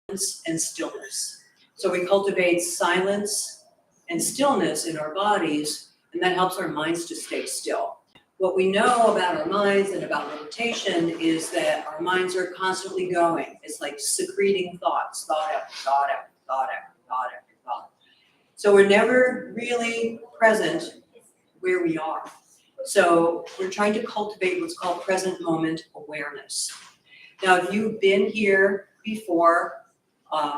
and stillness. So we cultivate silence and stillness in our bodies, and that helps our minds to stay still. What we know about our minds and about meditation is that our minds are constantly going. It's like secreting thoughts, thought after thought after thought after thought after thought. So we're never really present where we are. So we're trying to cultivate what's called present moment awareness. Now, if you've been here before,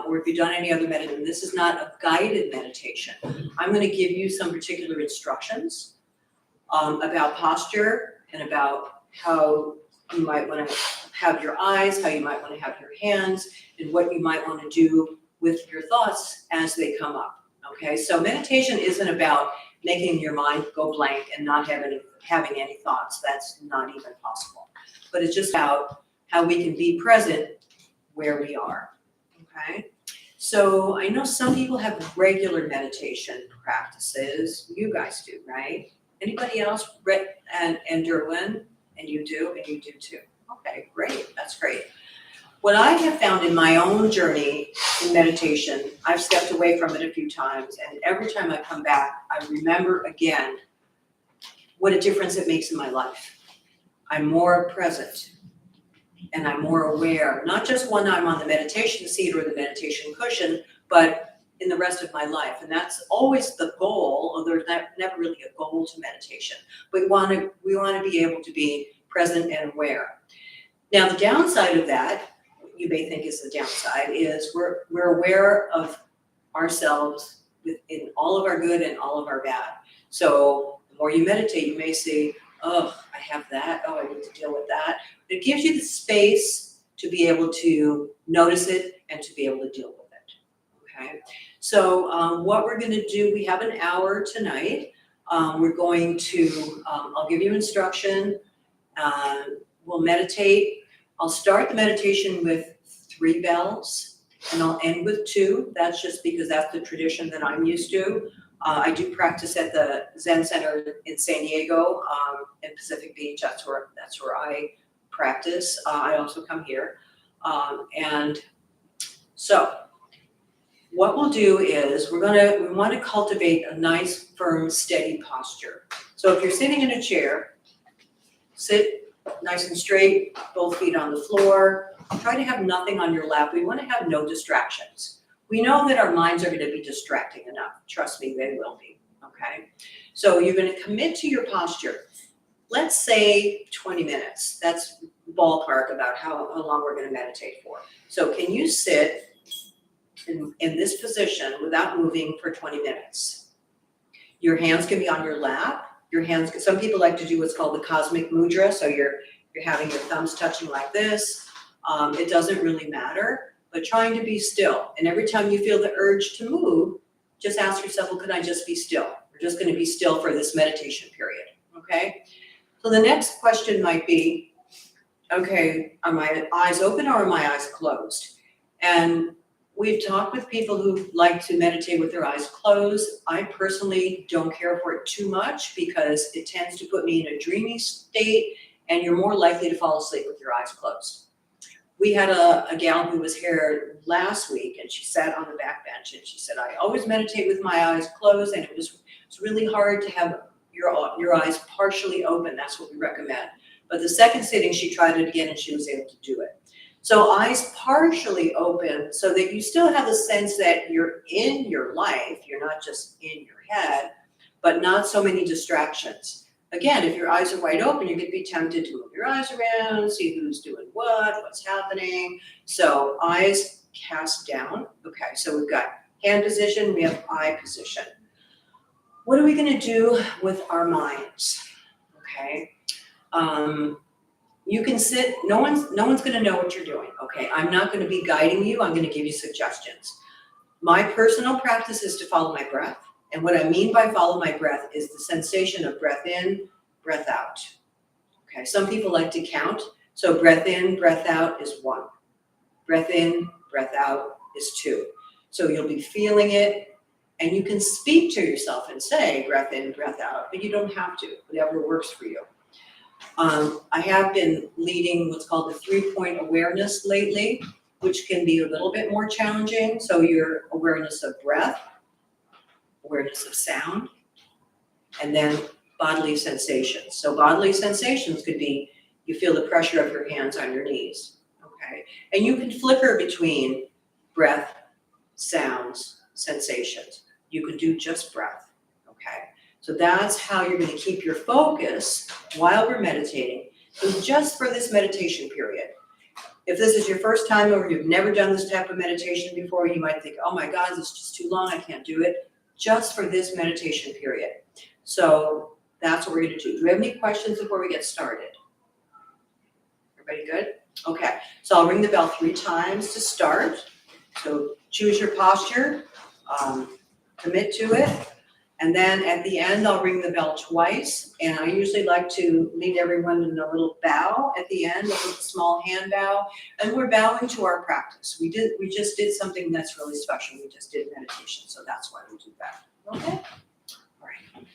or if you've done any other meditation, this is not a guided meditation. I'm going to give you some particular instructions about posture and about how you might want to have your eyes, how you might want to have your hands, and what you might want to do with your thoughts as they come up. Okay, so meditation isn't about making your mind go blank and not having any thoughts. That's not even possible. But it's just about how we can be present where we are. Okay, so I know some people have regular meditation practices. You guys do, right? Anybody else? And Derwin, and you do too. Okay, great. That's great. What I have found in my own journey in meditation, I've stepped away from it a few times, and every time I come back, I remember again what a difference it makes in my life. I'm more present, and I'm more aware, not just when I'm on the meditation seat or the meditation cushion, but in the rest of my life. And that's always the goal, although there's never really a goal to meditation. But we want to be able to be present and aware. Now, the downside of that, you may think is the downside, is we're aware of ourselves in all of our good and all of our bad. So the more you meditate, you may say, oh, I have that. Oh, I need to deal with that. It gives you the space to be able to notice it and to be able to deal with it. Okay. So what we're going to do, we have an hour tonight. We're going to, I'll give you instruction. We'll meditate. I'll start the meditation with 3 bells, and I'll end with 2. That's just because that's the tradition that I'm used to. I do practice at the Zen Center in San Diego, in Pacific Beach. That's where I practice. I also come here. And so what we'll do is we want to cultivate a nice, firm, steady posture. So if you're sitting in a chair, sit nice and straight, both feet on the floor. Try to have nothing on your lap. We want to have no distractions. We know that our minds are going to be distracting enough. Trust me, they will be. Okay? So you're going to commit to your posture. Let's say 20 minutes. That's ballpark about how long we're going to meditate for. So can you sit in this position without moving for 20 minutes? Your hands can be on your lap. Your hands, some people like to do what's called the cosmic mudra. So you're having your thumbs touching like this. It doesn't really matter, but trying to be still. And every time you feel the urge to move, just ask yourself, well, could I just be still? We're just going to be still for this meditation period. Okay. So the next question might be, okay, are my eyes open or are my eyes closed? And we've talked with people who like to meditate with their eyes closed. I personally don't care for it too much because it tends to put me in a dreamy state, and you're more likely to fall asleep with your eyes closed. We had a gal who was here last week, and she sat on the back bench, and she said, I always meditate with my eyes closed, and it's really hard to have your eyes partially open. That's what we recommend. But the second sitting, she tried it again, and she was able to do it. So eyes partially open so that you still have a sense that you're in your life, you're not just in your head, but not so many distractions. Again, if your eyes are wide open, you're going to be tempted to move your eyes around, see who's doing what's happening. So eyes cast down. Okay, so we've got hand position, we have eye position. What are we going to do with our minds? Okay. You can sit, no one's going to know what you're doing, okay? I'm not going to be guiding you. I'm going to give you suggestions. My personal practice is to follow my breath. And what I mean by follow my breath is the sensation of breath in, breath out. Okay, some people like to count. So breath in, breath out is 1. Breath in, breath out is 2. So you'll be feeling it, and you can speak to yourself and say breath in, breath out, but you don't have to, whatever works for you. I have been leading what's called the 3-point awareness lately. which can be a little bit more challenging. So your awareness of breath, awareness of sound, and then bodily sensations. So bodily sensations could be you feel the pressure of your hands on your knees, okay? And you can flicker between breath, sounds, sensations. You can do just breath, okay? So that's how you're going to keep your focus while we're meditating. So just for this meditation period. If this is your first time or you've never done this type of meditation before, you might think, oh my God, this is just too long, I can't do it. Just for this meditation period. So that's what we're going to do. Do we have any questions before we get started? Everybody good? Okay, so I'll ring the bell 3 times to start. So choose your posture, commit to it. And then at the end, I'll ring the bell twice. And I usually like to lead everyone in a little bow at the end, a little small hand bow. And we're bowing to our practice. We just did something that's really special. We just did meditation. So that's why we do that. Okay? All right.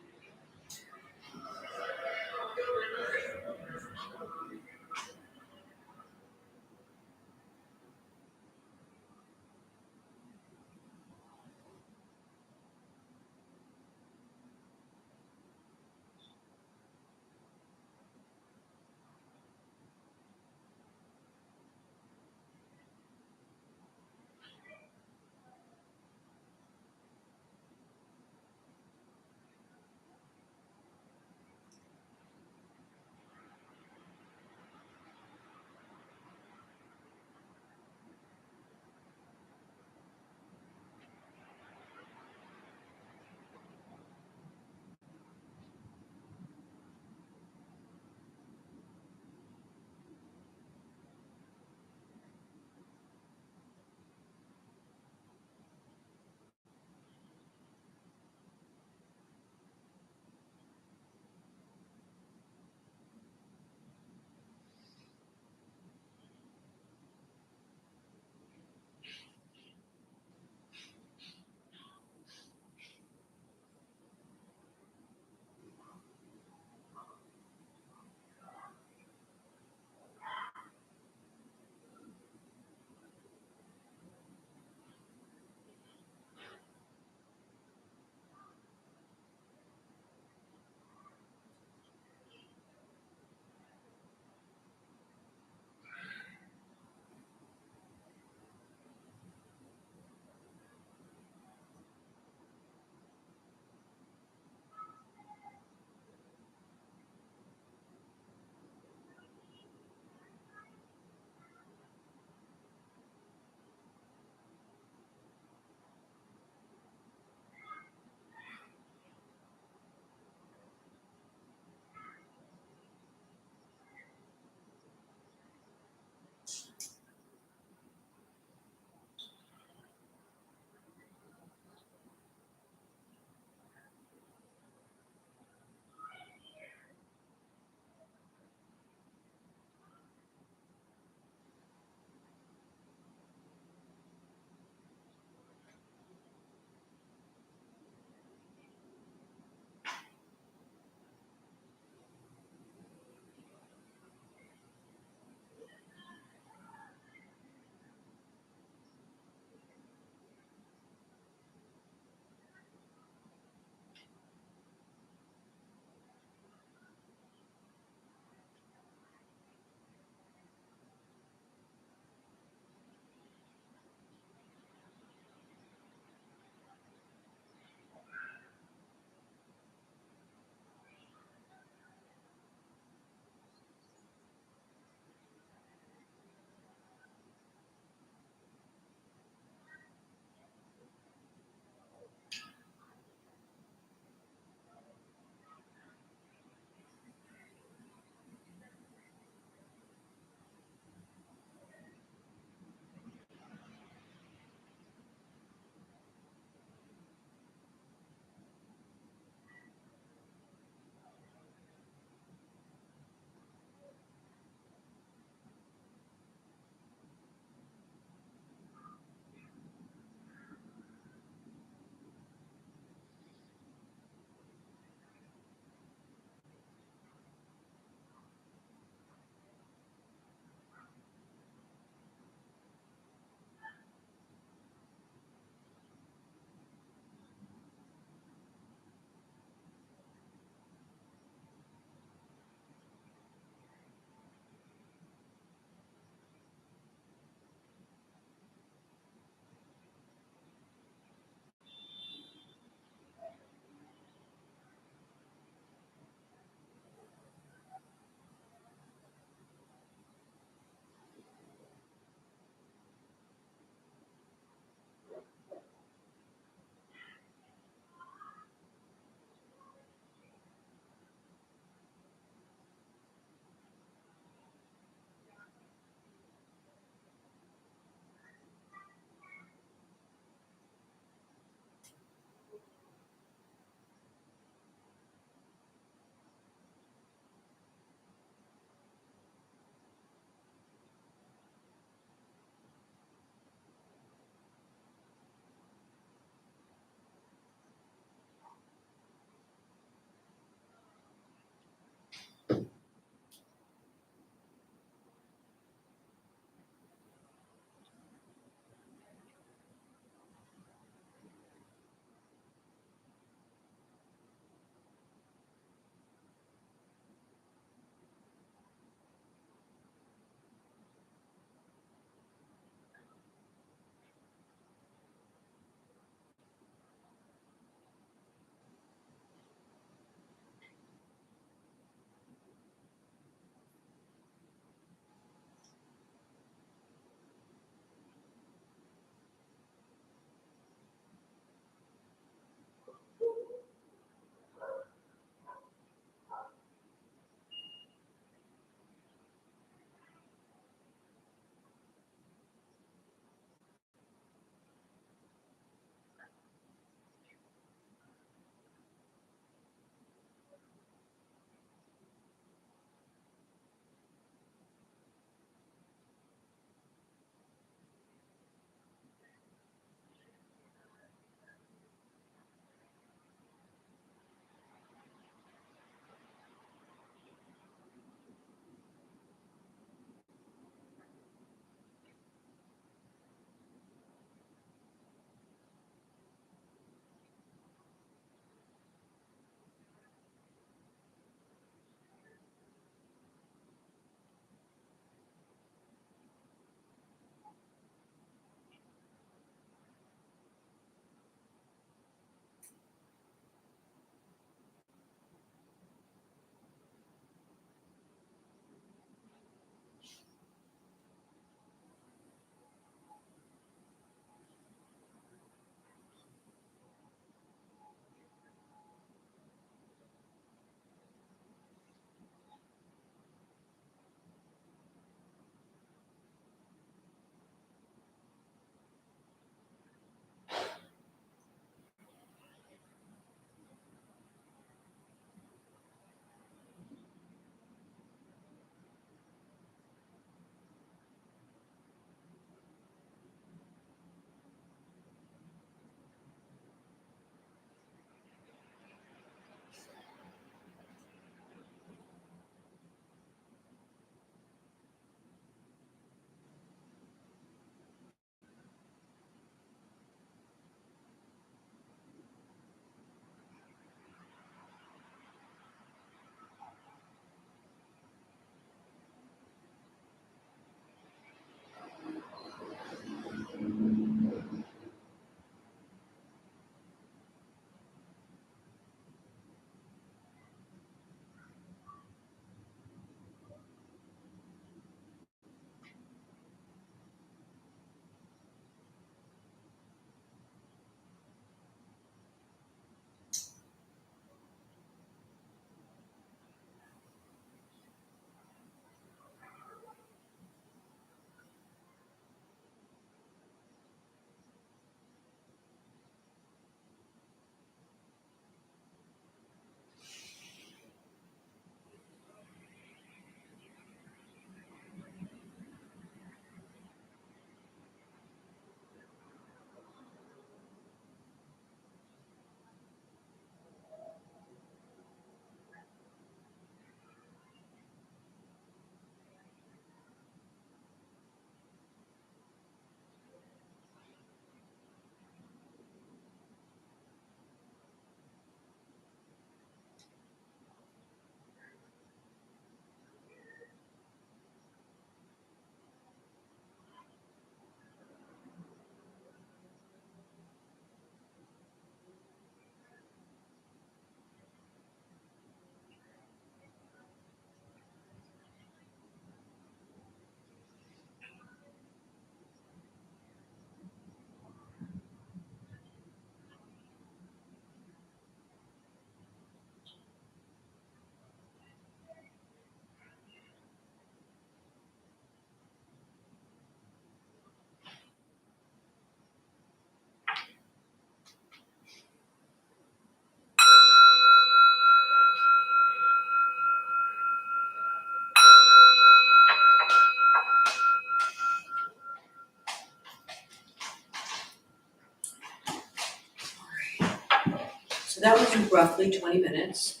that was roughly 20 minutes.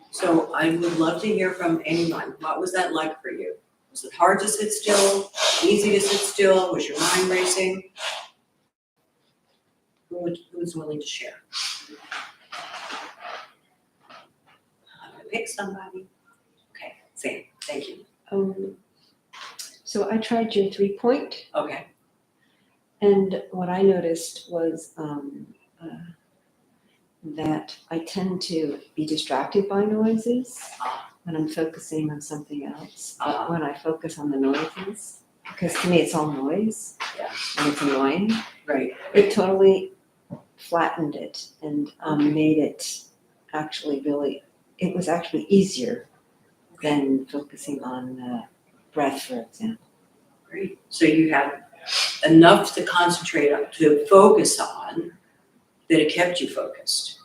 So I would love to hear from anyone. What was that like for you? Was it hard to sit still? Easy to sit still? Was your mind racing? Who's willing to share? I'm gonna pick somebody. Okay, Sam, thank you. So I tried your 3-point, Okay, and what I noticed was that I tend to be distracted by noises when I'm focusing on something else. But when I focus on the noises, because to me it's all noise, Yeah. and it's annoying, right. it totally flattened it and made it actually really, it was actually easier than focusing on the breath, for example. Great. So you had enough to concentrate on, to focus on, that it kept you focused.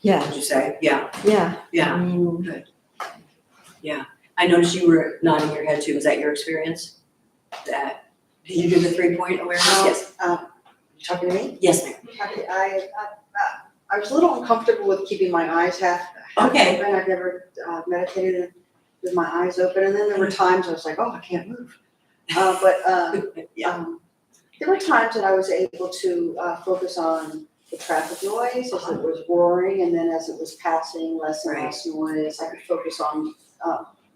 Yeah, Would you say? Yeah. yeah. Yeah. I mean, Yeah. I noticed you were nodding your head too. Was that your experience? Did you do the 3-point awareness? Yes. You talking to me? Yes, ma'am. I was a little uncomfortable with keeping my eyes half Okay. open. I've never meditated with my eyes open, and then there were times I was like, oh, I can't move. Yeah. There were times that I was able to focus on the traffic noise as it was roaring, and then as it was passing, less and less noise. I could focus on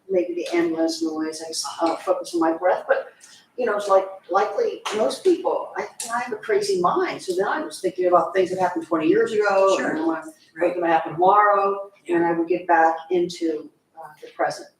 maybe the endless noise. I could focus on my breath, but it's like likely most people, I have a crazy mind. So then I was thinking about things that happened 20 years ago, Sure. and what's going to happen tomorrow, and I would get back into the present.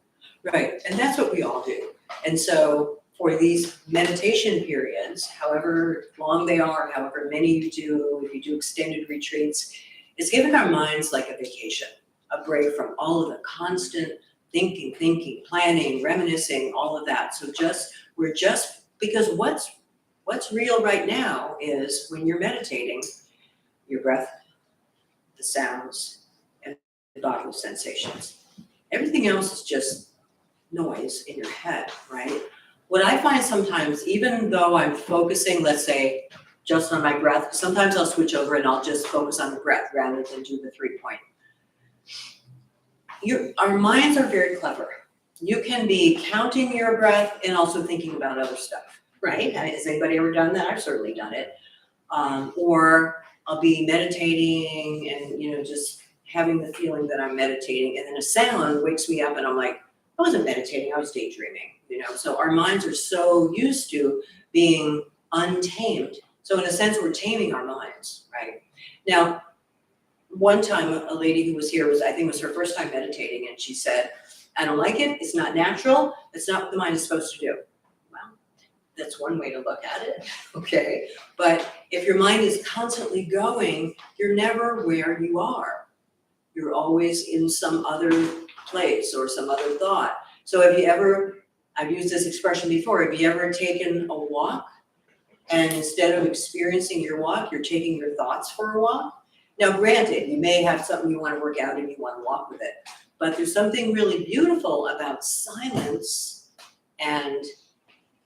Right. And that's what we all do. And so for these meditation periods, however long they are, however many you do, if you do extended retreats, it's giving our minds like a vacation, a break from all of the constant thinking, planning, reminiscing, all of that. So because what's real right now is when you're meditating, your breath, the sounds, and the bodily sensations. Everything else is just noise in your head, right? What I find sometimes, even though I'm focusing, let's say, just on my breath, sometimes I'll switch over and I'll just focus on the breath rather than do the 3-point. Our minds are very clever. You can be counting your breath and also thinking about other stuff, right? Has anybody ever done that? I've certainly done it. Or I'll be meditating and, just having the feeling that I'm meditating, and then a sound wakes me up and I'm like, I wasn't meditating, I was daydreaming, So our minds are so used to being untamed. So in a sense, we're taming our minds, right? Now, one time a lady who was here I think it was her first time meditating, and she said, I don't like it, it's not natural, it's not what the mind is supposed to do. Well, that's one way to look at it, okay? But if your mind is constantly going, you're never where you are. You're always in some other place or some other thought. So I've used this expression before, have you ever taken a walk and instead of experiencing your walk, you're taking your thoughts for a walk? Now granted, you may have something you want to work out and you want to walk with it, but there's something really beautiful about silence and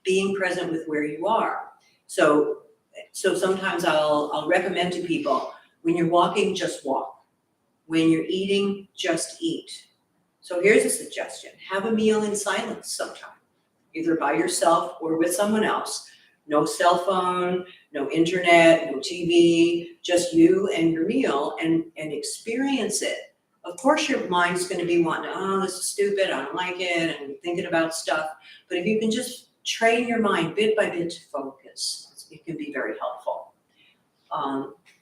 being present with where you are. So sometimes I'll recommend to people, when you're walking, just walk. When you're eating, just eat. So here's a suggestion. Have a meal in silence sometime, either by yourself or with someone else. No cell phone, no internet, no TV, just you and your meal, and experience it. Of course, your mind's going to be wanting, oh, this is stupid, I don't like it, and thinking about stuff. But if you can just train your mind bit by bit to focus, it can be very helpful.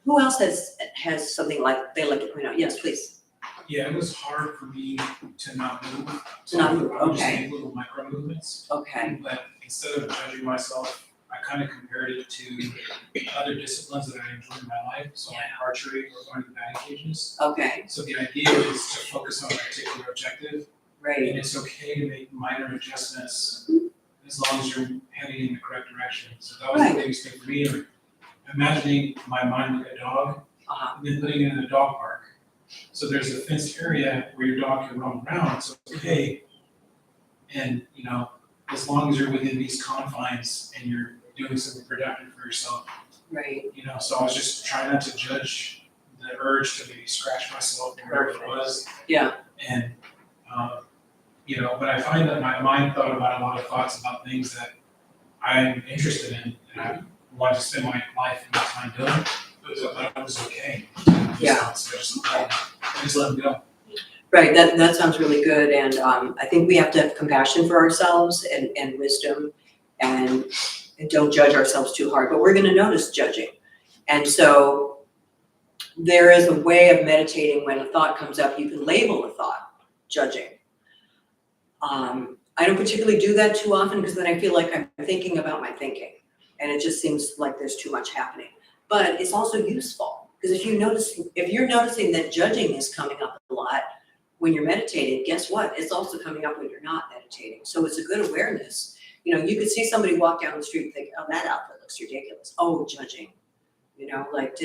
Who else has something like they like to point out? Yes, please. Yeah, it was hard for me to not move. To not move, I would just okay. make little micro movements. Okay. But instead of judging myself, I kind of compared it to other disciplines that I enjoy in my life. So like archery or going to batting cages. Okay. So the idea is to focus on a particular objective. Right. And it's okay to make minor adjustments as long as you're heading in the correct direction. So that was the biggest thing for me. Like imagining my mind like a dog, and then putting it in a dog park. So there's a fenced area where your dog can roam around, so it's okay. And, as long as you're within these confines and you're doing something productive for yourself. Right. So I was just trying not to judge the urge to maybe scratch myself or whatever it was. Yeah. And, but I find that my mind thought about a lot of thoughts about things that I'm interested in and I want to spend my life and my time doing. So I thought it was okay. Yeah. So I just let them go. Right, that sounds really good, and I think we have to have compassion for ourselves and wisdom, and don't judge ourselves too hard, but we're gonna notice judging. And so there is a way of meditating when a thought comes up, you can label a thought, judging. I don't particularly do that too often because then I feel like I'm thinking about my thinking, and it just seems like there's too much happening. But it's also useful, because if you're noticing that judging is coming up a lot when you're meditating, guess what? It's also coming up when you're not meditating. So it's a good awareness. You could see somebody walk down the street and think, oh, that outfit looks ridiculous. Oh, judging. Like,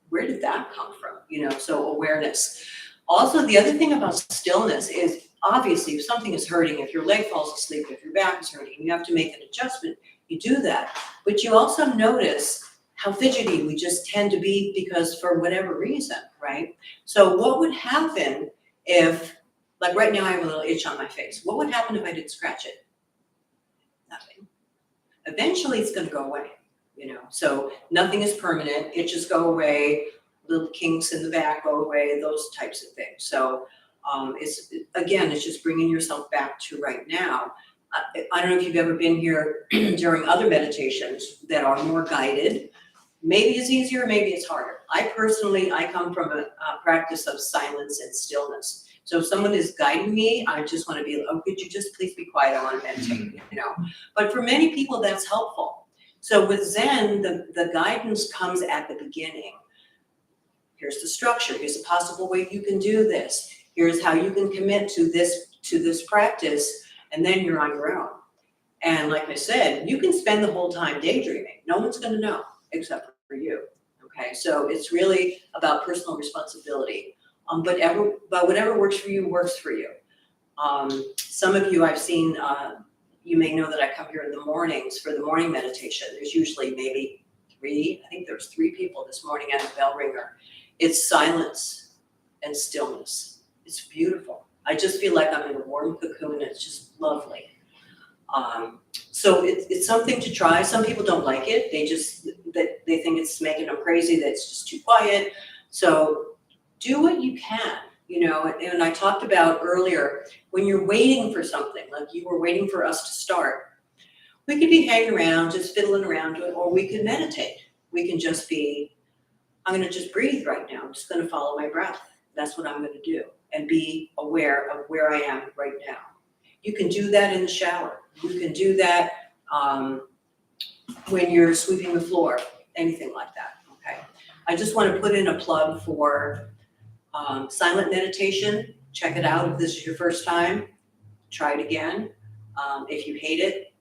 where did that come from? So awareness. Also, the other thing about stillness is, obviously, if something is hurting, if your leg falls asleep, if your back is hurting, you have to make an adjustment, you do that. But you also notice how fidgety we just tend to be because for whatever reason, right? So what would happen if, like right now I have a little itch on my face. What would happen if I didn't scratch it? Nothing. Eventually it's gonna go away, So nothing is permanent, itches go away, little kinks in the back go away, those types of things. So it's just bringing yourself back to right now. I don't know if you've ever been here during other meditations that are more guided. Maybe it's easier, maybe it's harder. I come from a practice of silence and stillness. So if someone is guiding me, I just want to be, oh, could you just please be quiet? I want to meditate, But for many people, that's helpful. So with Zen, the guidance comes at the beginning. Here's the structure. Here's a possible way you can do this. Here's how you can commit to this practice, and then you're on your own. And like I said, you can spend the whole time daydreaming. No one's going to know except for you. Okay, so it's really about personal responsibility. But whatever works for you works for you. Some of you I've seen, you may know that I come here in the mornings for the morning meditation. There's usually maybe three. I think there's 3 people this morning at the bell ringer. It's silence and stillness. It's beautiful. I just feel like I'm in a warm cocoon. It's just lovely. So it's something to try. Some people don't like it. They think it's making them crazy, that it's just too quiet. So do what you can, and I talked about earlier, when you're waiting for something, like you were waiting for us to start, we could be hanging around, just fiddling around, or we could meditate. We can just be, I'm going to just breathe right now. I'm just going to follow my breath. That's what I'm going to do, and be aware of where I am right now. You can do that in the shower. You can do that when you're sweeping the floor, anything like that, okay? I just want to put in a plug for silent meditation. Check it out if this is your first time. Try it again. If you hate it,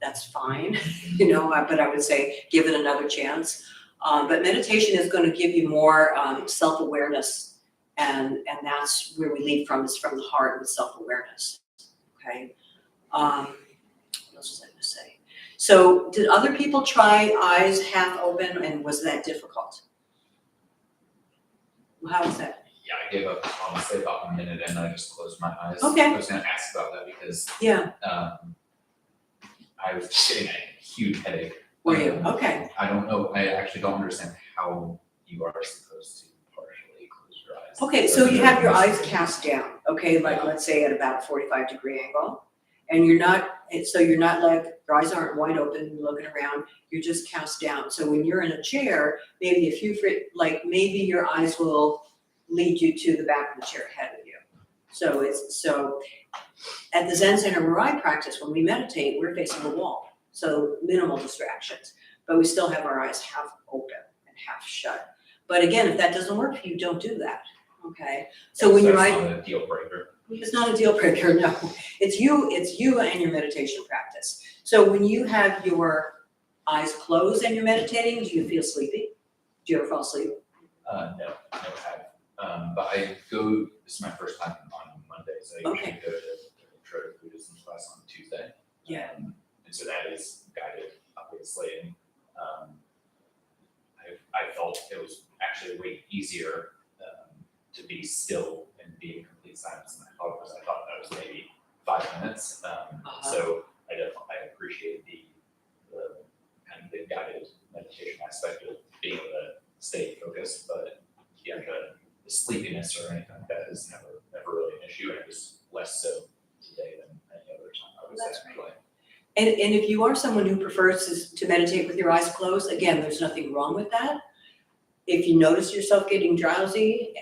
that's fine, but I would say give it another chance. But meditation is going to give you more self-awareness, and that's where we lead from, is from the heart with self-awareness. Okay. What else was I going to say? So, did other people try eyes half open, and was that difficult? How was that? Yeah, I gave up honestly about a minute and I just closed my eyes. Okay. I was going to ask about that because Yeah. I was just getting a huge headache. Were you? Okay. I don't know. I actually don't understand how you are supposed to partially close your eyes. Okay, so you have your eyes cast down, okay, like let's say at about 45-degree angle, and you're not like, your eyes aren't wide open, looking around, you're just cast down. So when you're in a chair, maybe maybe your eyes will lead you to the back of the chair ahead of you. So at the Zen Center where I practice, when we meditate, we're facing the wall, so minimal distractions, but we still have our eyes half open and half shut. But again, if that doesn't work for you, don't do that. Okay. So when you're not a deal breaker. It's not a deal breaker, no. It's you and your meditation practice. So when you have your eyes closed and you're meditating, do you feel sleepy? Do you ever fall asleep? No, never have. But this is my first time on Mondays. I usually go to Buddhism class on Tuesday. Yeah. And so that is guided, obviously. And I felt it was actually way easier to be still and be in complete silence than I thought it was. I thought that was maybe 5 minutes. So I appreciate the kind of the guided meditation aspect of being able to stay focused, but yeah, the sleepiness or anything like that is never really an issue, and it was less so today than any other time I was That's there. right. And if you are someone who prefers to meditate with your eyes closed, again, there's nothing wrong with that. If you notice yourself getting drowsy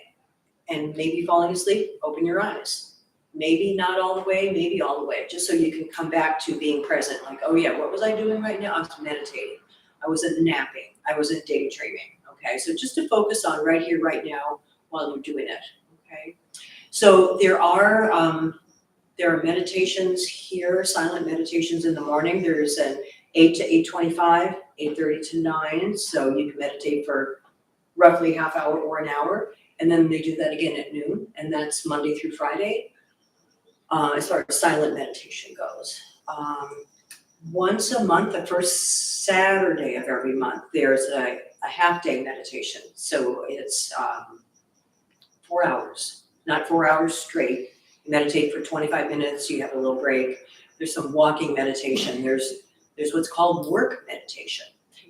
and maybe falling asleep, open your eyes. Maybe not all the way, maybe all the way, just so you can come back to being present. Like, oh yeah, what was I doing right now? I was meditating. I wasn't napping. I wasn't daydreaming. Okay, so just to focus on right here, right now, while you're doing it. Okay, so there are meditations here, silent meditations in the morning. There's an 8 to 8:25, 8:30 to 9. So you can meditate for roughly half hour or an hour. And then they do that again at noon. And that's Monday through Friday, as far as silent meditation goes. Once a month, the first Saturday of every month, there's a half day meditation. So it's 4 hours, not 4 hours straight. You meditate for 25 minutes, you have a little break. There's some walking meditation. There's what's called work meditation.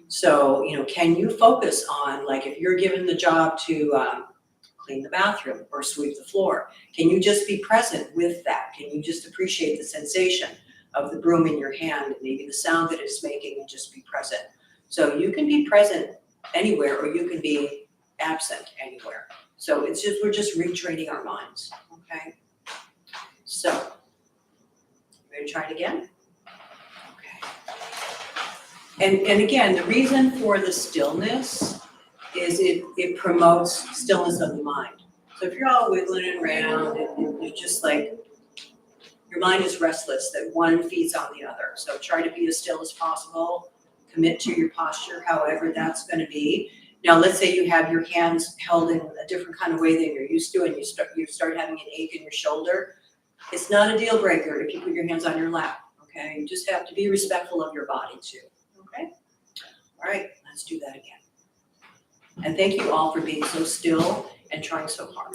So, can you focus on, like, if you're given the job to clean the bathroom or sweep the floor, can you just be present with that? Can you just appreciate the sensation of the broom in your hand and maybe the sound that it's making, and just be present? So you can be present anywhere, or you can be absent anywhere. So we're just retraining our minds, okay? So, ready to try it again? Okay. And again, the reason for the stillness is it promotes stillness of the mind. So if you're all wiggling around and you're just like, your mind is restless, that one feeds on the other. So try to be as still as possible. Commit to your posture, however that's going to be. Now, let's say you have your hands held in a different kind of way than you're used to, and you start having an ache in your shoulder. It's not a deal breaker if you put your hands on your lap, okay? You just have to be respectful of your body too, okay? All right, let's do that again. And thank you all for being so still and trying so hard.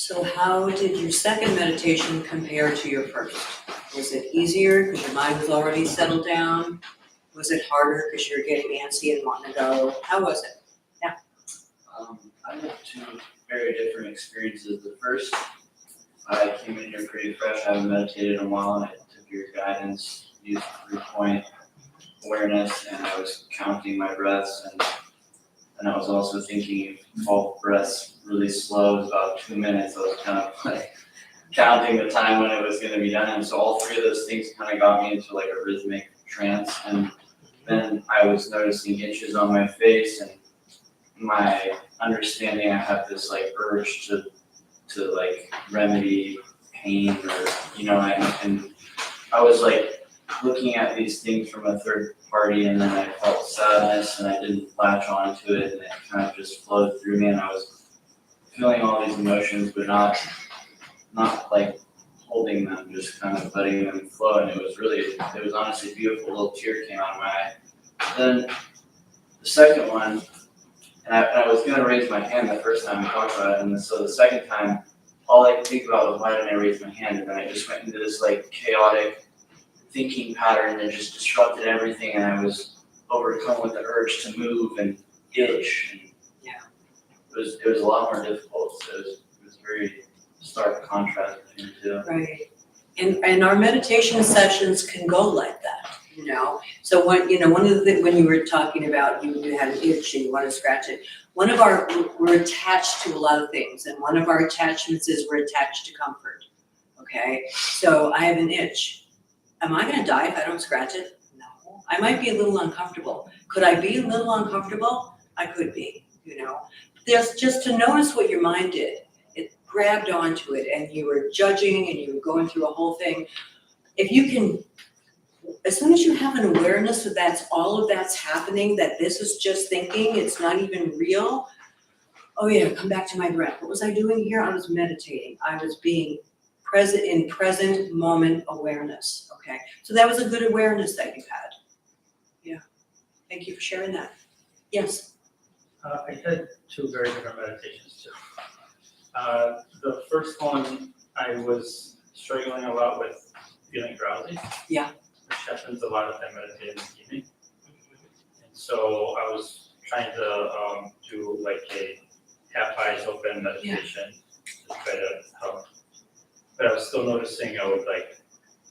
So how did your second meditation compare to your first? Was it easier because your mind was already settled down? Was it harder because you're getting antsy and wanting to go? How was it? I had two very different experiences. The first, I came in here pretty fresh. I haven't meditated in a while, and I took your guidance, used 3-point awareness, and I was counting my breaths, and I was also thinking if 12 breaths really slow is about 2 minutes. I was kind of like counting the time when it was going to be done, and so all three of those things kind of got me into like a rhythmic trance, and then I was noticing itches on my face, and my understanding I have this like urge to like remedy pain, or and I was like looking at these things from a third party, and then I felt sadness and I didn't latch onto it, and it kind of just flowed through me, and I was feeling all these emotions but not like holding them, just kind of letting them flow, and it was honestly beautiful. A little tear came out of my eye. Then the second one, and I was gonna raise my hand the first time we talked about it, and so the second time, all I could think about was why didn't I raise my hand, and then I just went into this like chaotic thinking pattern that just disrupted everything, and I was overcome with the urge to move and itch, and it was a lot more difficult. So it was very stark contrast between the two. Right. And our meditation sessions can go like that, So one of the things, when you were talking about you had an itch and you want to scratch it, we're attached to a lot of things, and one of our attachments is we're attached to comfort. Okay, so I have an itch. Am I gonna die if I don't scratch it? No. I might be a little uncomfortable. Could I be a little uncomfortable? I could be, There's just to notice what your mind did. It grabbed onto it, and you were judging and you were going through a whole thing. If you can, as soon as you have an awareness that all of that's happening, that this is just thinking, it's not even real. Oh yeah, come back to my breath. What was I doing here? I was meditating. I was being present in present moment awareness. Okay, so that was a good awareness that you had. Yeah, thank you for sharing that. Yes. I had two very different meditations too. The first one, I was struggling a lot with feeling drowsy. Yeah. Which happens a lot if I meditate in the evening. And so I was trying to do like a half eyes open meditation to try to help. But I was still noticing I would like,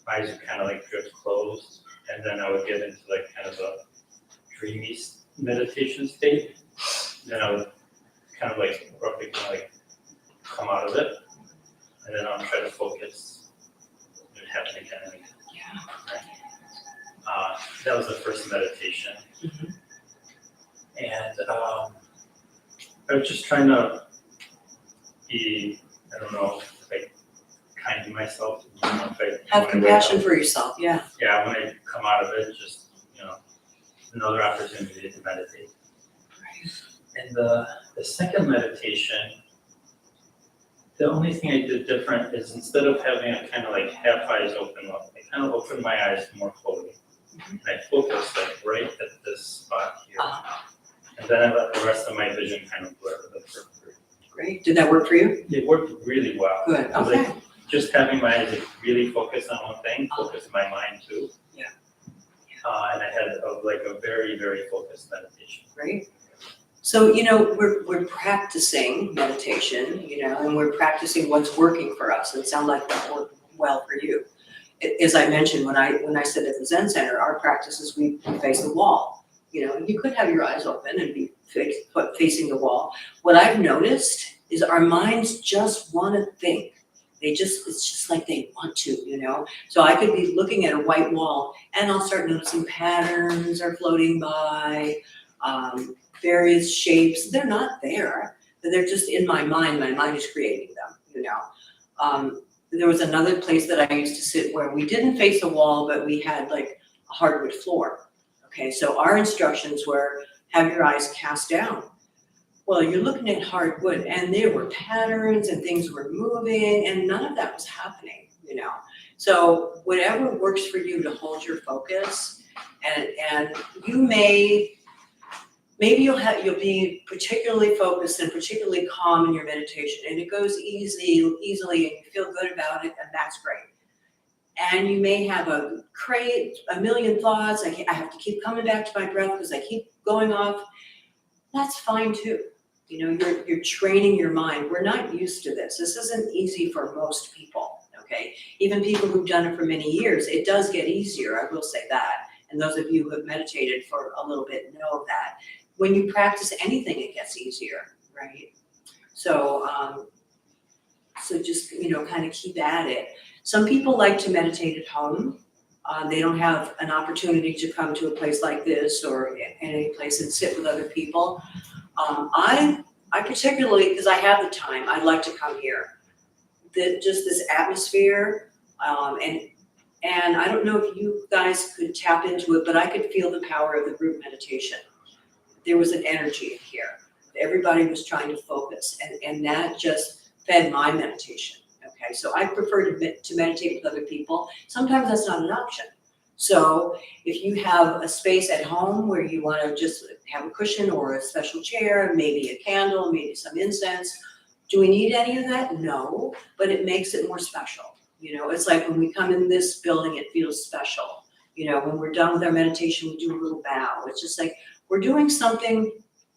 my eyes would kind of like drift closed, and then I would get into like kind of a dreamy meditation state. Then I would kind of like abruptly kind of like come out of it, and then I'll try to focus. It would happen again and again. Yeah. That was the first meditation. Mm-hmm. And I was just trying to be, I don't know, like kind to myself. Have compassion for yourself. Yeah. Yeah, when I come out of it, just another opportunity to meditate. Right. And the second meditation, the only thing I did different is instead of having a kind of like half eyes open up, I kind of opened my eyes more fully. And I focused like right at this spot here. And then I let the rest of my vision kind of blur the periphery. Great. Did that work for you? It worked really well. Good. It was Okay. like just having my eyes like really focused on one thing, focused my mind too. Yeah. And I had a very, very focused meditation. Great. So, we're practicing meditation, and we're practicing what's working for us. It sounds like that worked well for you. As I mentioned, when I sit at the Zen Center, our practice is we face the wall. You could have your eyes open and be facing the wall. What I've noticed is our minds just want to think. It's just like they want to, So I could be looking at a white wall and I'll start noticing patterns are floating by, various shapes. They're not there, but they're just in my mind. My mind is creating them, There was another place that I used to sit where we didn't face a wall, but we had like a hardwood floor. Okay, so our instructions were have your eyes cast down. Well, you're looking at hardwood and there were patterns and things were moving and none of that was happening, So whatever works for you to hold your focus, and you may maybe you'll be particularly focused and particularly calm in your meditation, and it goes easily, and you feel good about it, and that's great. And you may have a million thoughts. I have to keep coming back to my breath because I keep going off. That's fine too. You know, you're training your mind. We're not used to this. This isn't easy for most people, okay? Even people who've done it for many years, it does get easier, I will say that. And those of you who have meditated for a little bit know that. When you practice anything, it gets easier, right? So just, you know, kind of keep at it. Some people like to meditate at home. They don't have an opportunity to come to a place like this or any place and sit with other people. I particularly, because I have the time, I like to come here. Just this atmosphere, and I don't know if you guys could tap into it, but I could feel the power of the group meditation. There was an energy in here. Everybody was trying to focus, and that just fed my meditation. Okay, so I prefer to meditate with other people. Sometimes that's not an option. So if you have a space at home where you want to just have a cushion or a special chair, maybe a candle, maybe some incense, do we need any of that? No, but it makes it more special. You know, it's like when we come in this building, it feels special. You know, when we're done with our meditation, we do a little bow. It's just like we're doing something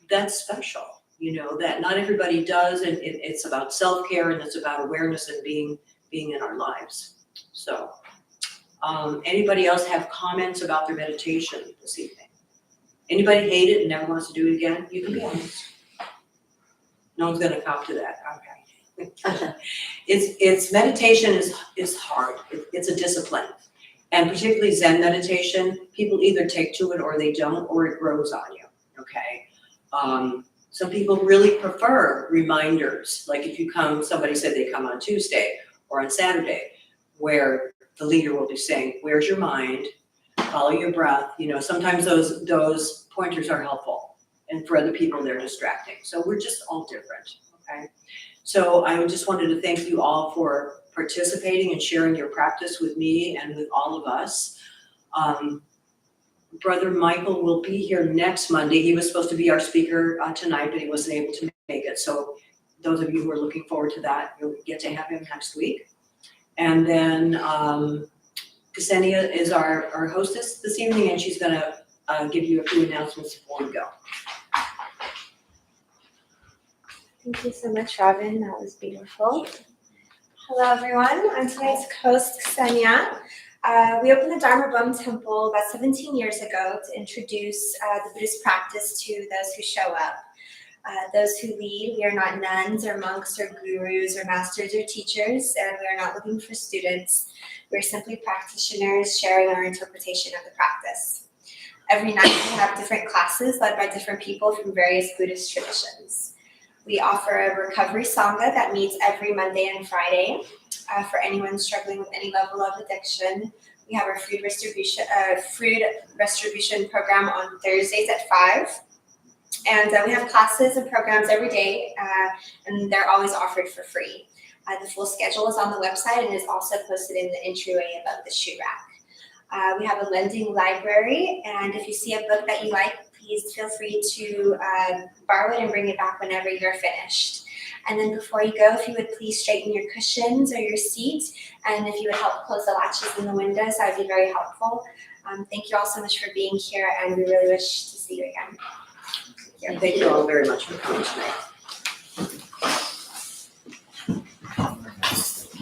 that's special, you know, that not everybody does, and it's about self-care, and it's about awareness and being in our lives. So anybody else have comments about their meditation this evening? Anybody hate it and never wants to do it again? You can be honest. No one's gonna cop to that, okay. It's meditation is hard. It's a discipline. And particularly Zen meditation, people either take to it or they don't, or it grows on you, okay? Some people really prefer reminders, like if you come, somebody said they come on Tuesday or on Saturday, where the leader will be saying, where's your mind? Follow your breath. You know, sometimes those pointers are helpful, and for other people, they're distracting. So we're just all different, okay? So I just wanted to thank you all for participating and sharing your practice with me and with all of us. Brother Michael will be here next Monday. He was supposed to be our speaker tonight, but he wasn't able to make it. So those of you who are looking forward to that, you'll get to have him next week. And then Ksenia is our hostess this evening, and she's gonna give you a few announcements before we go. Thank you so much, Robin. That was beautiful. Hello, everyone. I'm tonight's host, Ksenia. We opened the Dharma Bum Temple about 17 years ago to introduce the Buddhist practice to those who show up. Those who lead, we are not nuns or monks or gurus or masters or teachers, and we are not looking for students. We're simply practitioners sharing our interpretation of the practice. Every night we have different classes led by different people from various Buddhist traditions. We offer a recovery sangha that meets every Monday and Friday for anyone struggling with any level of addiction. We have our food restribution program on Thursdays at 5. And we have classes and programs every day, and they're always offered for free. The full schedule is on the website and is also posted in the entryway above the shoe rack. We have a lending library, and if you see a book that you like, please feel free to borrow it and bring it back whenever you're finished. And then before you go, if you would please straighten your cushions or your seat, and if you would help close the latches in the windows, that would be very helpful. Thank you all so much for being here, and we really wish to see you again. Thank you all very much for coming tonight.